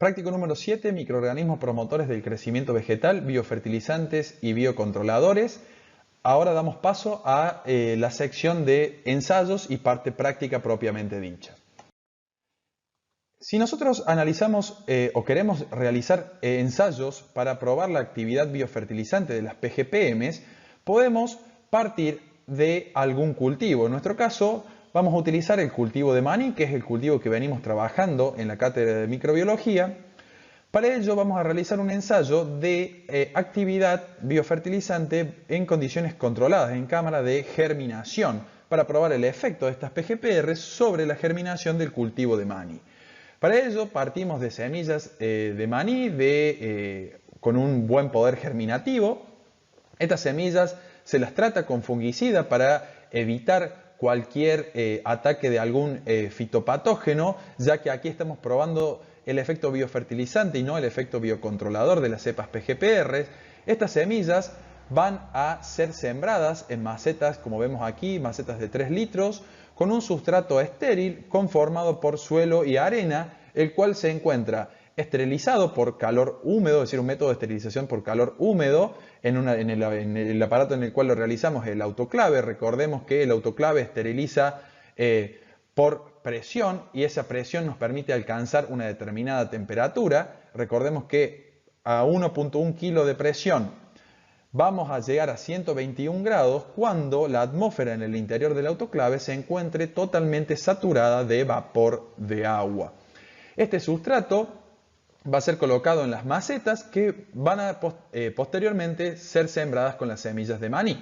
Práctico número 7, microorganismos promotores del crecimiento vegetal, biofertilizantes y biocontroladores. Ahora damos paso a la sección de ensayos y parte práctica propiamente dicha. Si nosotros analizamos o queremos realizar ensayos para probar la actividad biofertilizante de las PGPMs, podemos partir de algún cultivo. En nuestro caso, vamos a utilizar el cultivo de maní, que es el cultivo que venimos trabajando en la cátedra de microbiología. Para ello vamos a realizar un ensayo de actividad biofertilizante en condiciones controladas, en cámara de germinación, para probar el efecto de estas PGPR sobre la germinación del cultivo de maní. Para ello partimos de semillas de maní con un buen poder germinativo. Estas semillas se las trata con fungicida para evitar cualquier ataque de algún fitopatógeno, ya que aquí estamos probando el efecto biofertilizante y no el efecto biocontrolador de las cepas PGPR. Estas semillas van a ser sembradas en macetas, como vemos aquí, macetas de 3 litros, con un sustrato estéril conformado por suelo y arena, el cual se encuentra esterilizado por calor húmedo, es decir, un método de esterilización por calor húmedo, en el aparato en el cual lo realizamos, el autoclave. Recordemos que el autoclave esteriliza por presión y esa presión nos permite alcanzar una determinada temperatura. Recordemos que a 1.1 kg de presión vamos a llegar a 121 grados cuando la atmósfera en el interior del autoclave se encuentre totalmente saturada de vapor de agua. Este sustrato va a ser colocado en las macetas que van a posteriormente ser sembradas con las semillas de maní.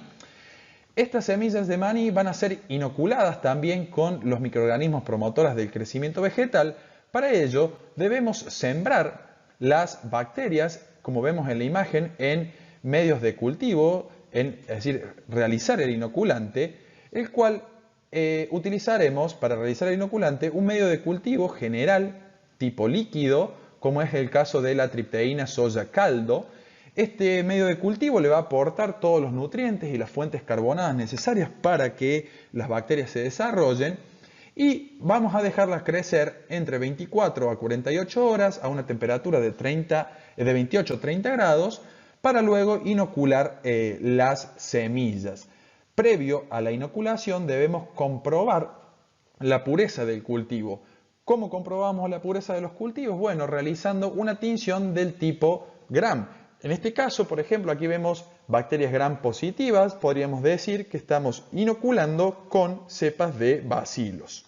Estas semillas de maní van a ser inoculadas también con los microorganismos promotores del crecimiento vegetal. Para ello debemos sembrar las bacterias, como vemos en la imagen, en medios de cultivo, es decir, realizar el inoculante, el cual utilizaremos para realizar el inoculante un medio de cultivo general tipo líquido, como es el caso de la tripteína soya caldo. Este medio de cultivo le va a aportar todos los nutrientes y las fuentes carbonadas necesarias para que las bacterias se desarrollen y vamos a dejarlas crecer entre 24 a 48 horas a una temperatura de 28 a 30 grados para luego inocular las semillas. Previo a la inoculación debemos comprobar la pureza del cultivo. ¿Cómo comprobamos la pureza de los cultivos? Bueno, realizando una tinción del tipo Gram. En este caso, por ejemplo, aquí vemos bacterias Gram positivas. Podríamos decir que estamos inoculando con cepas de bacilos.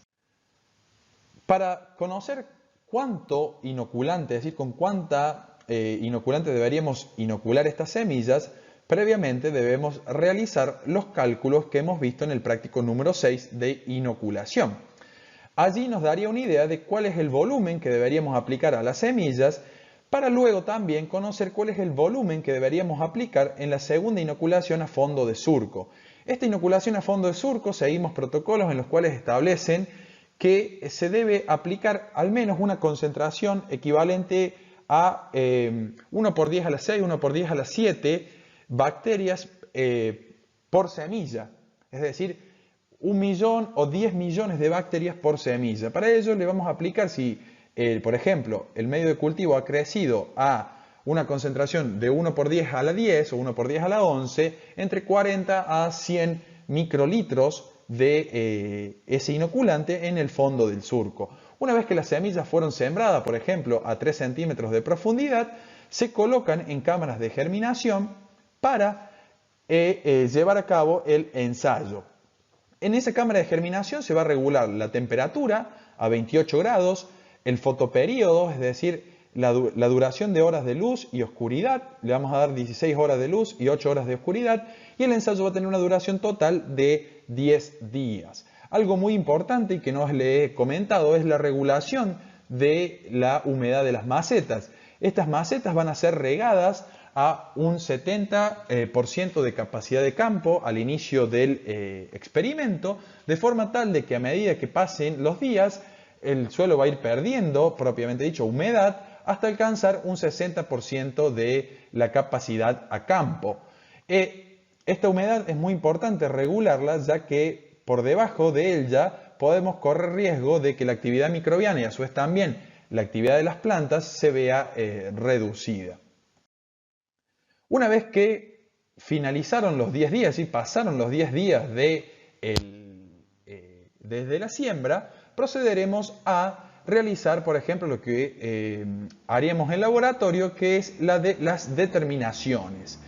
Para conocer cuánto inoculante, es decir, con cuánta inoculante deberíamos inocular estas semillas, previamente debemos realizar los cálculos que hemos visto en el práctico número 6 de inoculación. Allí nos daría una idea de cuál es el volumen que deberíamos aplicar a las semillas, para luego también conocer cuál es el volumen que deberíamos aplicar en la segunda inoculación a fondo de surco. Esta inoculación a fondo de surco seguimos protocolos en los cuales establecen que se debe aplicar al menos una concentración equivalente a 1 por 10 a la 6, 1 por 10 a la 7 bacterias por semilla. Es decir, 1 millón o 10 millones de bacterias por semilla. Para ello le vamos a aplicar, si por ejemplo el medio de cultivo ha crecido a una concentración de 1 por 10 a la 10 o 1 por 10 a la 11, entre 40 a 100 microlitros de ese inoculante en el fondo del surco. Una vez que las semillas fueron sembradas, por ejemplo, a 3 centímetros de profundidad, se colocan en cámaras de germinación para llevar a cabo el ensayo. En esa cámara de germinación se va a regular la temperatura a 28 grados, el fotoperíodo, es decir, la duración de horas de luz y oscuridad. Le vamos a dar 16 horas de luz y 8 horas de oscuridad, y el ensayo va a tener una duración total de 10 días. Algo muy importante y que no les he comentado es la regulación de la humedad de las macetas. Estas macetas van a ser regadas a un 70% de capacidad de campo al inicio del experimento, de forma tal de que a medida que pasen los días el suelo va a ir perdiendo, propiamente dicho, humedad, hasta alcanzar un 60% de la capacidad a campo. Esta humedad es muy importante regularla, ya que por debajo de ella podemos correr riesgo de que la actividad microbiana y a su vez también la actividad de las plantas se vea reducida. Una vez que finalizaron los 10 días y pasaron los 10 días desde la siembra, procederemos a realizar, por ejemplo, lo que haríamos en laboratorio, que es la de las determinaciones.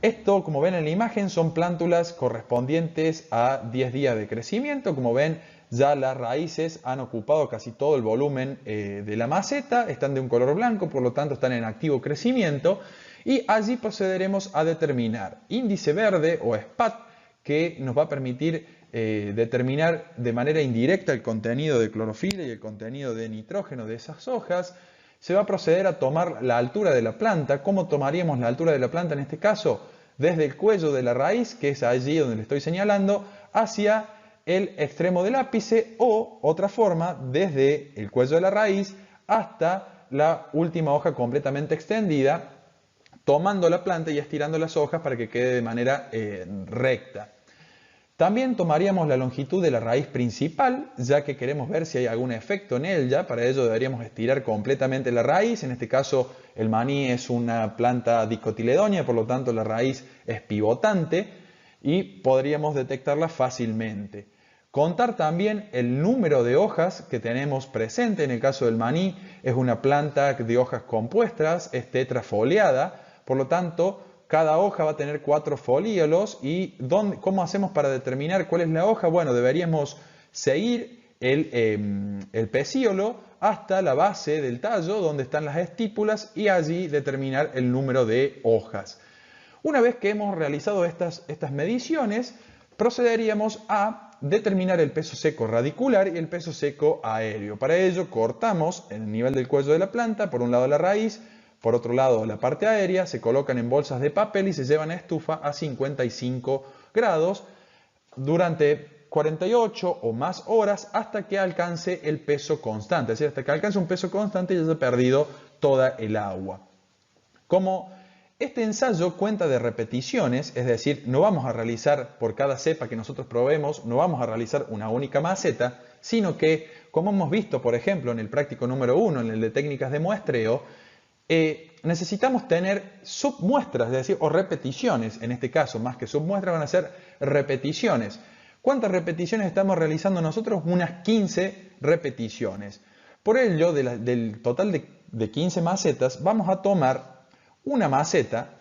Esto, como ven en la imagen, son plántulas correspondientes a 10 días de crecimiento. Como ven, ya las raíces han ocupado casi todo el volumen de la maceta, están de un color blanco, por lo tanto están en activo crecimiento, y allí procederemos a determinar índice verde o SPAT, que nos va a permitir determinar de manera indirecta el contenido de clorofila y el contenido de nitrógeno de esas hojas. Se va a proceder a tomar la altura de la planta. ¿Cómo tomaríamos la altura de la planta en este caso? Desde el cuello de la raíz, que es allí donde le estoy señalando, hacia el extremo del ápice, o otra forma, desde el cuello de la raíz hasta la última hoja completamente extendida, tomando la planta y estirando las hojas para que quede de manera recta. También tomaríamos la longitud de la raíz principal, ya que queremos ver si hay algún efecto en ella. Para ello deberíamos estirar completamente la raíz. En este caso el maní es una planta dicotiledónea, por lo tanto la raíz es pivotante y podríamos detectarla fácilmente. Contar también el número de hojas que tenemos presente. En el caso del maní es una planta de hojas compuestas, es tetrafoliada, por lo tanto cada hoja va a tener 4 folíolos. ¿Y cómo hacemos para determinar cuál es la hoja? Bueno, deberíamos seguir el pecíolo hasta la base del tallo, donde están las estípulas, y allí determinar el número de hojas. Una vez que hemos realizado estas mediciones, procederíamos a determinar el peso seco radicular y el peso seco aéreo. Para ello cortamos el nivel del cuello de la planta, por un lado la raíz, por otro lado la parte aérea, se colocan en bolsas de papel y se llevan a estufa a 55 grados durante 48 o más horas hasta que alcance el peso constante. Es decir, hasta que alcance un peso constante ya se ha perdido toda el agua. Como este ensayo cuenta de repeticiones, es decir, no vamos a realizar por cada cepa que nosotros probemos, no vamos a realizar una única maceta, sino que, como hemos visto, por ejemplo, en el práctico número 1, en el de técnicas de muestreo, necesitamos tener submuestras, es decir, o repeticiones. En este caso, más que submuestras, van a ser repeticiones. ¿Cuántas repeticiones estamos realizando nosotros? Unas 15 repeticiones. Por ello, del total de 15 macetas, vamos a tomar una maceta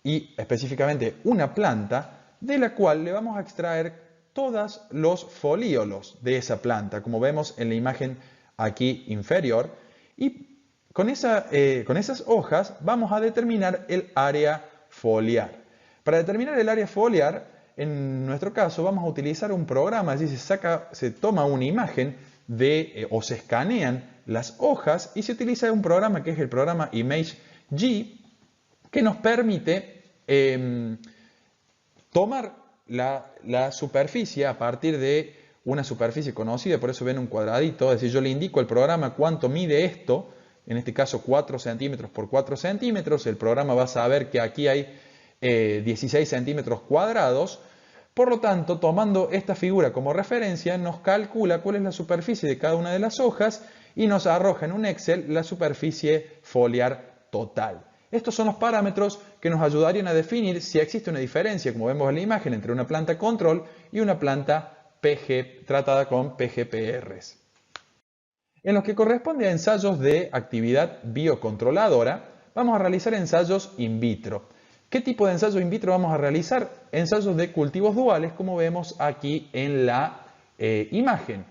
y específicamente una planta, de la cual le vamos a extraer todos los folíolos de esa planta, como vemos en la imagen aquí inferior, y con esas hojas vamos a determinar el área foliar. Para determinar el área foliar, en nuestro caso vamos a utilizar un programa. Allí se toma una imagen o se escanean las hojas y se utiliza un programa que es el programa ImageG, que nos permite tomar la superficie a partir de una superficie conocida. Por eso ven un cuadradito, es decir, yo le indico al programa cuánto mide esto, en este caso 4 centímetros por 4 centímetros, el programa va a saber que aquí hay 16 centímetros cuadrados. Por lo tanto, tomando esta figura como referencia, nos calcula cuál es la superficie de cada una de las hojas y nos arroja en un Excel la superficie foliar total. Estos son los parámetros que nos ayudarían a definir si existe una diferencia, como vemos en la imagen, entre una planta control y una planta tratada con PGPRs. En lo que corresponde a ensayos de actividad biocontroladora, vamos a realizar ensayos in vitro. ¿Qué tipo de ensayo in vitro vamos a realizar? Ensayos de cultivos duales, como vemos aquí en la imagen.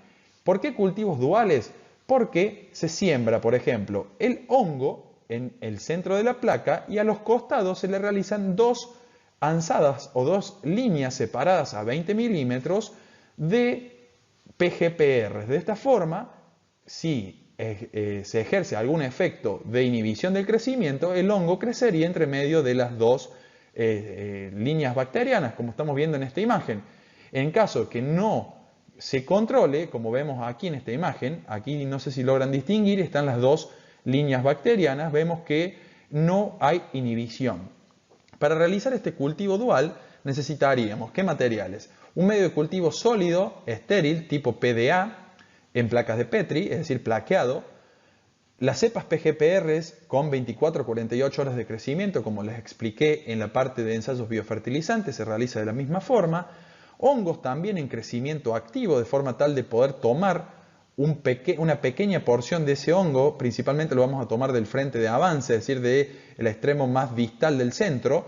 ¿Por qué cultivos duales? Porque se siembra, por ejemplo, el hongo en el centro de la placa y a los costados se le realizan 2 anzadas o 2 líneas separadas a 20 milímetros de PGPR. De esta forma, si se ejerce algún efecto de inhibición del crecimiento, el hongo crecería entre medio de las 2 líneas bacterianas, como estamos viendo en esta imagen. En caso que no se controle, como vemos aquí en esta imagen, aquí no sé si logran distinguir, están las 2 líneas bacterianas, vemos que no hay inhibición. Para realizar este cultivo dual necesitaríamos, ¿qué materiales? Un medio de cultivo sólido, estéril, tipo PDA, en placas de Petri, es decir, plaqueado, Las cepas PGPRs con 24 a 48 horas de crecimiento, como les expliqué en la parte de ensayos biofertilizantes, se realiza de la misma forma. Hongos también en crecimiento activo, de forma tal de poder tomar una pequeña porción de ese hongo, principalmente lo vamos a tomar del frente de avance, es decir, del extremo más distal del centro,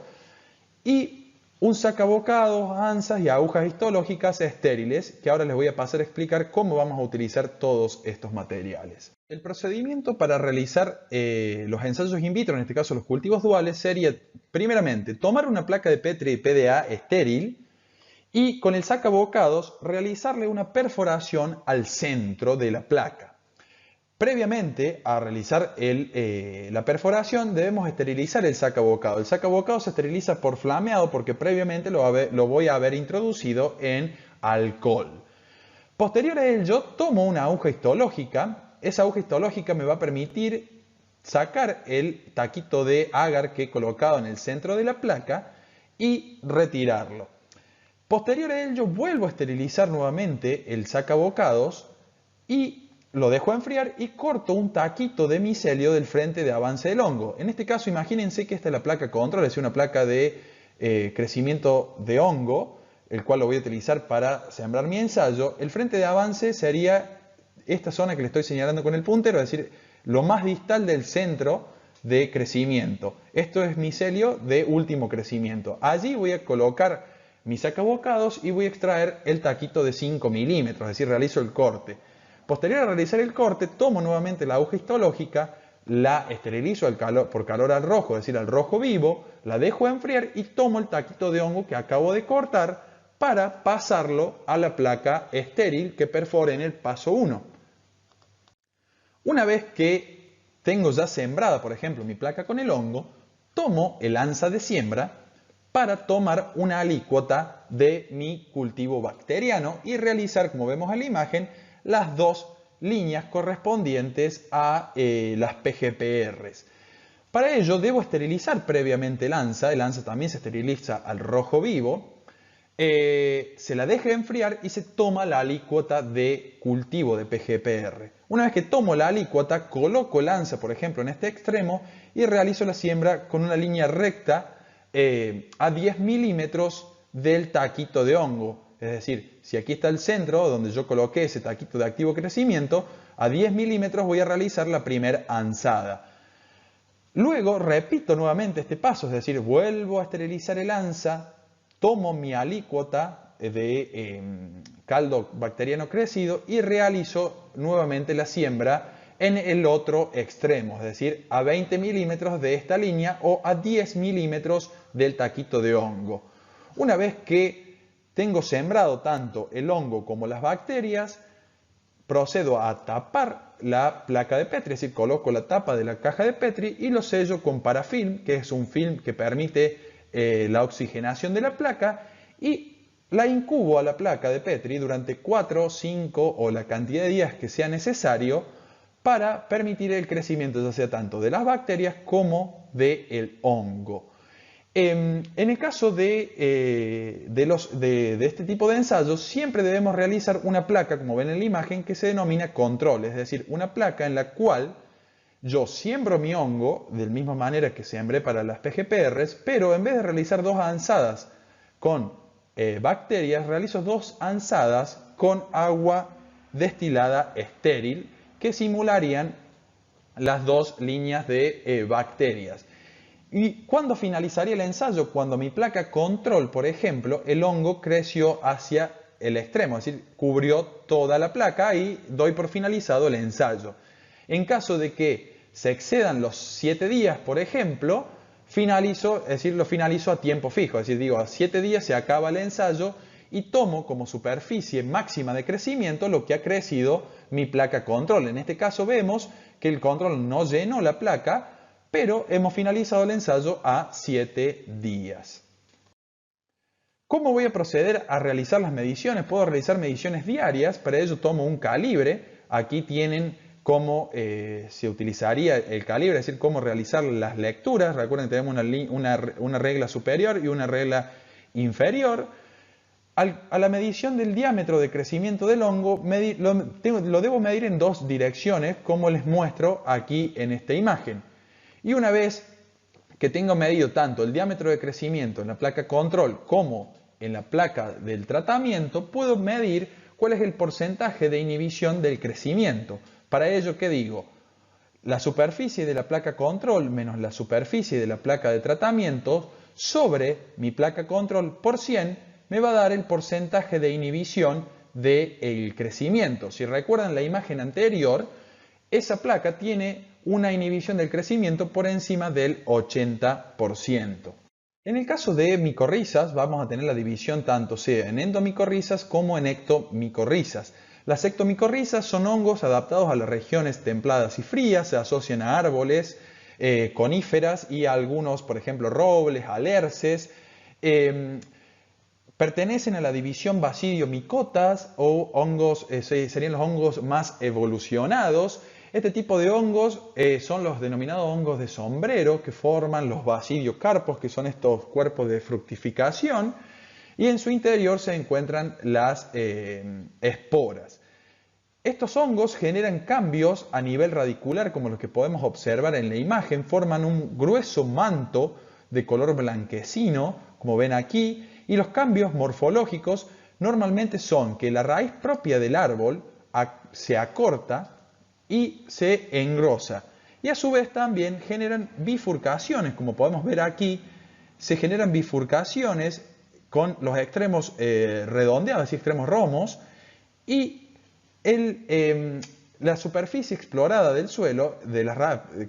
y un sacabocados, ansas y agujas histológicas estériles, que ahora les voy a pasar a explicar cómo vamos a utilizar todos estos materiales. El procedimiento para realizar los ensayos in vitro, en este caso los cultivos duales, sería primeramente tomar una placa de Petri y PDA estéril, y con el sacabocados realizarle una perforación al centro de la placa. Previamente a realizar la perforación debemos esterilizar el sacabocados. El sacabocados se esteriliza por flameado porque previamente lo voy a haber introducido en alcohol. Posterior a ello tomo una aguja histológica. Esa aguja histológica me va a permitir sacar el taquito de agar que he colocado en el centro de la placa y retirarlo. Posterior a ello vuelvo a esterilizar nuevamente el sacabocados y lo dejo enfriar y corto un taquito de micelio del frente de avance del hongo. En este caso imagínense que esta es la placa control, es una placa de crecimiento de hongo, el cual lo voy a utilizar para sembrar mi ensayo. El frente de avance sería esta zona que le estoy señalando con el puntero, es decir, lo más distal del centro de crecimiento. Esto es micelio de último crecimiento. Allí voy a colocar mis sacabocados y voy a extraer el taquito de 5 milímetros, es decir, realizo el corte. Posterior a realizar el corte, tomo nuevamente la aguja histológica, la esterilizo por calor al rojo, es decir, al rojo vivo, la dejo enfriar y tomo el taquito de hongo que acabo de cortar para pasarlo a la placa estéril que perfore en el paso 1. Una vez que tengo ya sembrada, por ejemplo, mi placa con el hongo, tomo el ansa de siembra para tomar una alícuota de mi cultivo bacteriano y realizar, como vemos en la imagen, las dos líneas correspondientes a las PGPRs. Para ello debo esterilizar previamente el ansa también se esteriliza al rojo vivo, se la deja enfriar y se toma la alícuota de cultivo de PGPR. Una vez que tomo la alícuota, coloco el ansa, por ejemplo, en este extremo y realizo la siembra con una línea recta a 10 milímetros del taquito de hongo. Es decir, si aquí está el centro donde yo coloqué ese taquito de activo crecimiento, a 10 milímetros voy a realizar la primera ansada. Luego repito nuevamente este paso, es decir, vuelvo a esterilizar el ansa, tomo mi alícuota de caldo bacteriano crecido y realizo nuevamente la siembra en el otro extremo, es decir, a 20 milímetros de esta línea o a 10 milímetros del taquito de hongo. Una vez que tengo sembrado tanto el hongo como las bacterias, procedo a tapar la placa de Petri, es decir, coloco la tapa de la caja de Petri y lo sello con parafilm, que es un film que permite la oxigenación de la placa, y la incubo a la placa de Petri durante 4, 5 o la cantidad de días que sea necesario para permitir el crecimiento ya sea tanto de las bacterias como del hongo. En el caso de este tipo de ensayos, siempre debemos realizar una placa, como ven en la imagen, que se denomina control, es decir, una placa en la cual yo siembro mi hongo de la misma manera que sembré para las PGPRs, pero en vez de realizar 2 ansadas con bacterias, realizo 2 ansadas con agua destilada estéril que simularían las 2 líneas de bacterias. ¿Y cuándo finalizaría el ensayo? Cuando mi placa control, por ejemplo, el hongo creció hacia el extremo, es decir, cubrió toda la placa y doy por finalizado el ensayo. En caso de que se excedan los 7 días, por ejemplo, lo finalizo a tiempo fijo, es decir, digo, a 7 días se acaba el ensayo y tomo como superficie máxima de crecimiento lo que ha crecido mi placa control. En este caso vemos que el control no llenó la placa, pero hemos finalizado el ensayo a 7 días. ¿Cómo voy a proceder a realizar las mediciones? Puedo realizar mediciones diarias, para ello tomo un calibre. Aquí tienen cómo se utilizaría el calibre, es decir, cómo realizar las lecturas. Recuerden que tenemos una regla superior y una regla inferior. A la medición del diámetro de crecimiento del hongo, lo debo medir en dos direcciones, como les muestro aquí en esta imagen. Y una vez que tengo medido tanto el diámetro de crecimiento en la placa control como en la placa del tratamiento, puedo medir cuál es el porcentaje de inhibición del crecimiento. Para ello, ¿qué digo? La superficie de la placa control menos la superficie de la placa de tratamiento sobre mi placa control por 100 me va a dar el porcentaje de inhibición del crecimiento. Si recuerdan la imagen anterior, esa placa tiene una inhibición del crecimiento por encima del 80%. En el caso de micorrizas, vamos a tener la división tanto sea en endomicorrizas como en ectomicorrizas. Las ectomicorrizas son hongos adaptados a las regiones templadas y frías, se asocian a árboles, coníferas y a algunos, por ejemplo, robles, alerces. Pertenecen a la división basidiomicotas o hongos, serían los hongos más evolucionados. Este tipo de hongos son los denominados hongos de sombrero que forman los basidiocarpos, que son estos cuerpos de fructificación, y en su interior se encuentran las esporas. Estos hongos generan cambios a nivel radicular, como los que podemos observar en la imagen, forman un grueso manto de color blanquecino, como ven aquí, y los cambios morfológicos normalmente son que la raíz propia del árbol se acorta y se engrosa. Y a su vez también generan bifurcaciones, como podemos ver aquí, se generan bifurcaciones con los extremos redondeados y extremos romos, y la superficie explorada del suelo,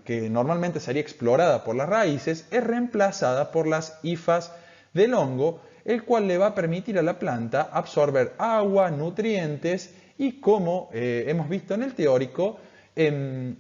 que normalmente sería explorada por las raíces, es reemplazada por las hifas del hongo, el cual le va a permitir a la planta absorber agua, nutrientes y, como hemos visto en el teórico, en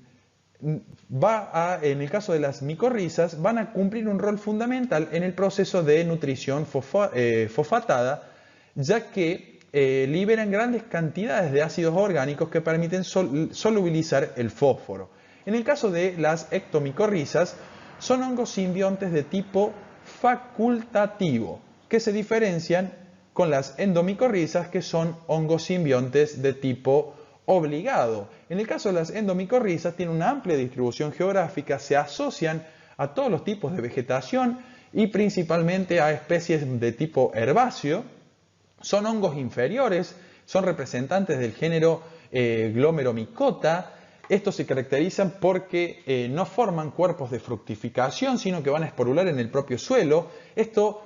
el caso de las micorrizas, van a cumplir un rol fundamental en el proceso de nutrición fosfatada, ya que liberan grandes cantidades de ácidos orgánicos que permiten solubilizar el fósforo. En el caso de las ectomicorrizas, son hongos simbiontes de tipo facultativo, que se diferencian con las endomicorrizas, que son hongos simbiontes de tipo obligado. En el caso de las endomicorrizas, tienen una amplia distribución geográfica, se asocian a todos los tipos de vegetación y principalmente a especies de tipo herbáceo. Son hongos inferiores, son representantes del género Glomeromycota. Estos se caracterizan porque no forman cuerpos de fructificación, sino que van a esporular en el propio suelo. Esto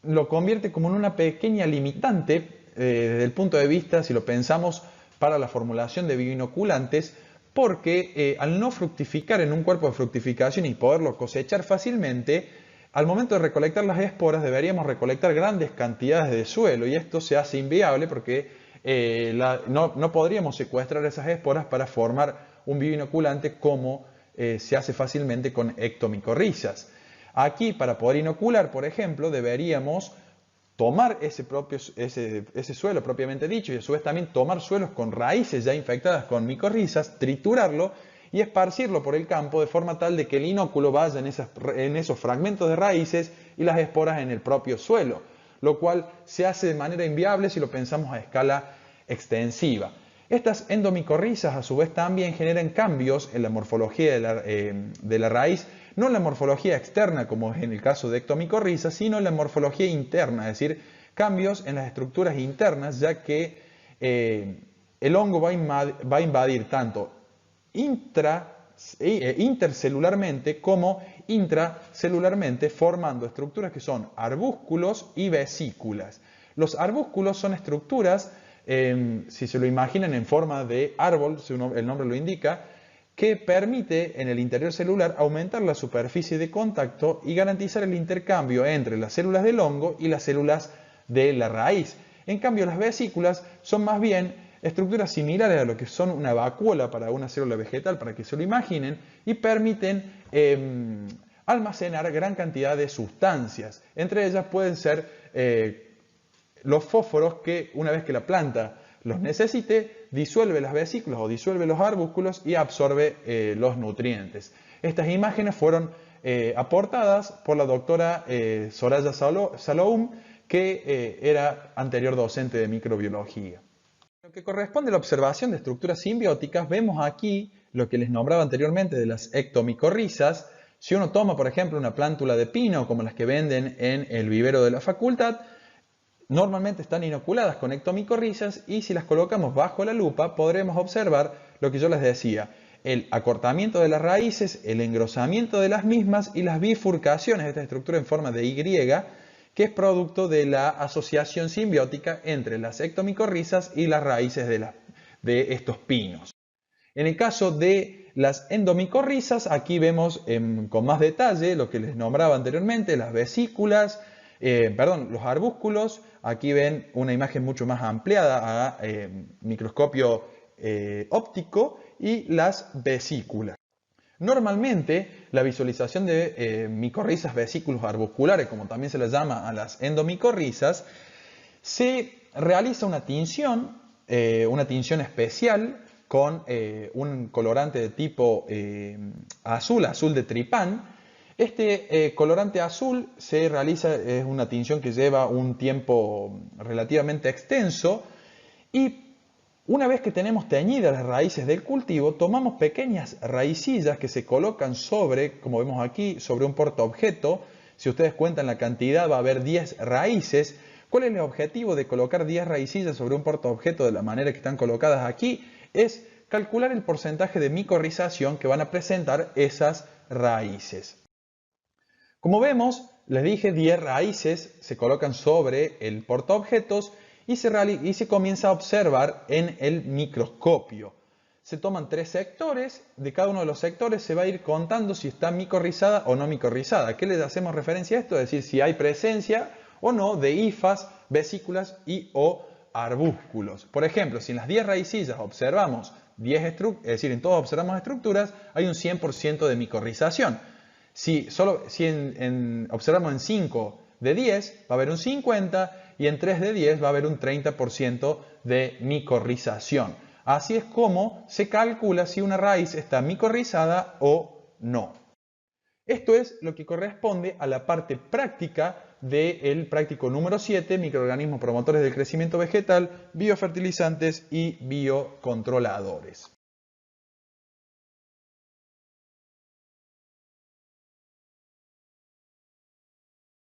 lo convierte como en una pequeña limitante desde el punto de vista, si lo pensamos, para la formulación de bioinoculantes, porque al no fructificar en un cuerpo de fructificación y poderlo cosechar fácilmente, al momento de recolectar las esporas deberíamos recolectar grandes cantidades de suelo, y esto se hace inviable porque no podríamos secuestrar esas esporas para formar un bioinoculante como se hace fácilmente con ectomicorrizas. Aquí, para poder inocular, por ejemplo, deberíamos tomar ese suelo propiamente dicho, y a su vez también tomar suelos con raíces ya infectadas con micorrizas, triturarlo y esparcirlo por el campo de forma tal de que el inóculo vaya en esos fragmentos de raíces y las esporas en el propio suelo, lo cual se hace de manera inviable si lo pensamos a escala extensiva. Estas endomicorrizas a su vez también generan cambios en la morfología de la raíz, no en la morfología externa como es en el caso de ectomicorrizas, sino en la morfología interna, es decir, cambios en las estructuras internas, ya que el hongo va a invadir tanto intercelularmente como intracelularmente, formando estructuras que son arbúsculos y vesículas. Los arbúsculos son estructuras, si se lo imaginan en forma de árbol, el nombre lo indica, que permite en el interior celular aumentar la superficie de contacto y garantizar el intercambio entre las células del hongo y las células de la raíz. En cambio, las vesículas son más bien estructuras similares a lo que son una vacuola para una célula vegetal, para que se lo imaginen, y permiten almacenar gran cantidad de sustancias. Entre ellas pueden ser los fósforos que, una vez que la planta los necesite, disuelve las vesículas o disuelve los arbúsculos y absorbe los nutrientes. Estas imágenes fueron aportadas por la doctora Soraya Saloum, que era anterior docente de microbiología. En lo que corresponde a la observación de estructuras simbióticas, vemos aquí lo que les nombraba anteriormente de las ectomicorrizas. Si uno toma, por ejemplo, una plántula de pino, como las que venden en el vivero de la facultad, normalmente están inoculadas con ectomicorrizas y si las colocamos bajo la lupa podremos observar lo que yo les decía, el acortamiento de las raíces, el engrosamiento de las mismas y las bifurcaciones de esta estructura en forma de Y, que es producto de la asociación simbiótica entre las ectomicorrizas y las raíces de estos pinos. En el caso de las endomicorrizas, aquí vemos con más detalle lo que les nombraba anteriormente, las vesículas, los arbúsculos. Aquí ven una imagen mucho más ampliada a microscopio óptico y las vesículas. Normalmente la visualización de micorrizas vesículos arbusculares, como también se les llama a las endomicorrizas, se realiza una tinción especial con un colorante de tipo azul de tripán. Este colorante azul se realiza, es una tinción que lleva un tiempo relativamente extenso y una vez que tenemos teñidas las raíces del cultivo, tomamos pequeñas raicillas que se colocan sobre, como vemos aquí, sobre un portaobjeto. Si ustedes cuentan la cantidad va a haber 10 raíces. ¿Cuál es el objetivo de colocar 10 raicillas sobre un portaobjeto de la manera que están colocadas aquí? Es calcular el porcentaje de micorrización que van a presentar esas raíces. Como vemos, les dije 10 raíces se colocan sobre el portaobjetos y se comienza a observar en el microscopio. Se toman 3 sectores, de cada uno de los sectores se va a ir contando si está micorrizada o no micorrizada. ¿A qué le hacemos referencia a esto? Es decir, si hay presencia o no de hifas, vesículas y o arbúsculos. Por ejemplo, si en las 10 raicillas observamos 10 estructuras, es decir, en todas observamos estructuras, hay un 100% de micorrización. Si observamos en 5 de 10, va a haber un 50% y en 3 de 10 va a haber un 30% de micorrización. Así es como se calcula si una raíz está micorrizada o no. Esto es lo que corresponde a la parte práctica del práctico número 7, microorganismos promotores del crecimiento vegetal, biofertilizantes y biocontroladores.